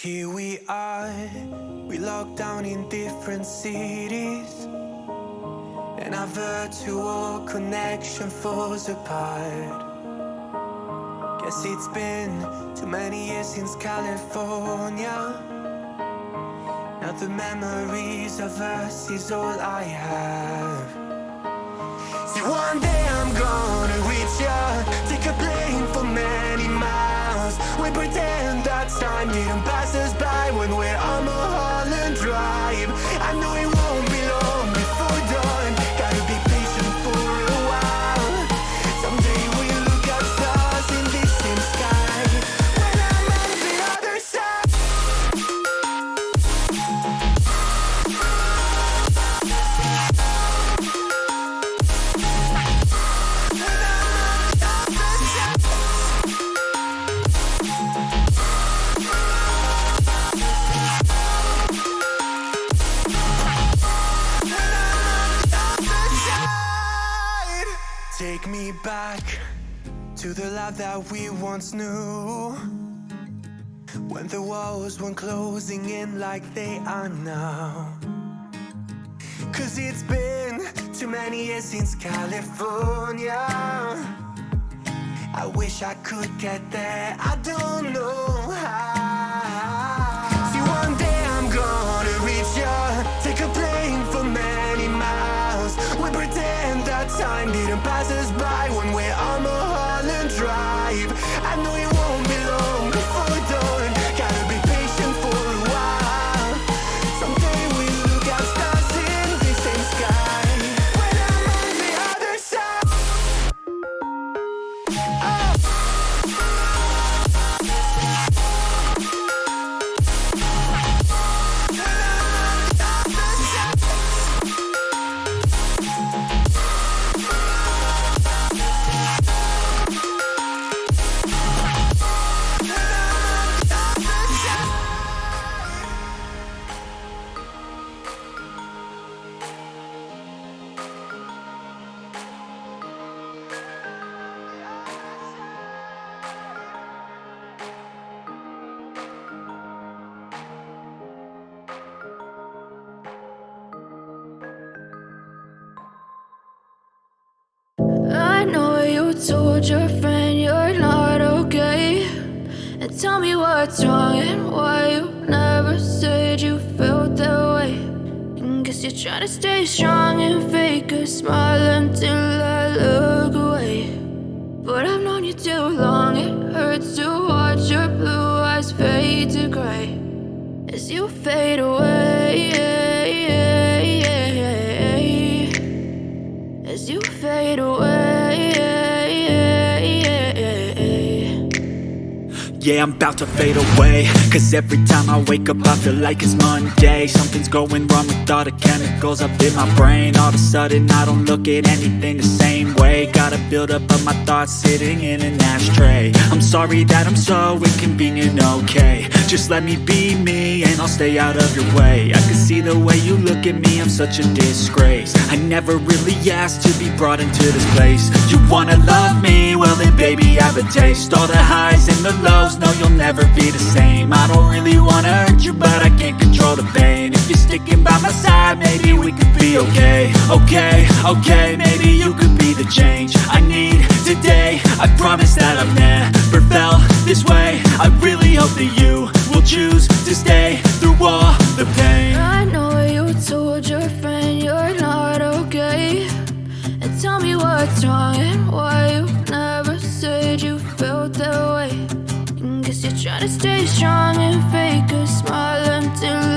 Here we are, we locked down in different cities, and our virtual connection falls apart. Guess it's been too many years since California. Now the memories of us is all I have. See, one day I'm gonna reach ya, take a plane for many miles. We pretend that time didn't pass us by when we're on Mulholland Drive. I know it won't be long before dawn, gotta be patient for a while. Someday we'll look at stars in this same sky, when I'm on the other side. Take me back to the life that we once knew, when the walls weren't closing in like they are now. Cause it's been too many years since California. I wish I could get there, I don't know how. See, one day I'm gonna reach ya, take a plane for many miles. We pretend that time didn't pass us by when we're on Mulholland Drive. I know it won't be long before dawn, gotta be patient for a while. Someday we'll look at stars in the same sky, when I'm on the other side. I know you told your friend you're not okay, and tell me what's wrong and why you never said you felt that way. And guess you're trying to stay strong and fake a smile until I look away. But I've known you too long, it hurts to watch your blue eyes fade to gray as you fade away, as you fade away. Yeah, I'm about to fade away, cause every time I wake up I feel like it's Monday. Something's going wrong with all the chemicals up in my brain. All of a sudden I don't look at anything the same way. Got a buildup of my thoughts sitting in an ashtray. I'm sorry that I'm so inconvenient, okay. Just let me be me and I'll stay out of your way. I can see the way you look at me, I'm such a disgrace. I never really asked to be brought into this place. You wanna love me? Well then baby I have a taste. All the highs and the lows, no you'll never be the same. I don't really wanna hurt you but I can't control the pain. If you're sticking by my side maybe we could be okay. Okay, maybe you could be the change I need today. I promise that I've never felt this way. I really hope that you will choose to stay through all the pain. I know you told your friend you're not okay, and tell me what's wrong and why you never said you felt that way. And guess you're trying to stay strong and fake a smile until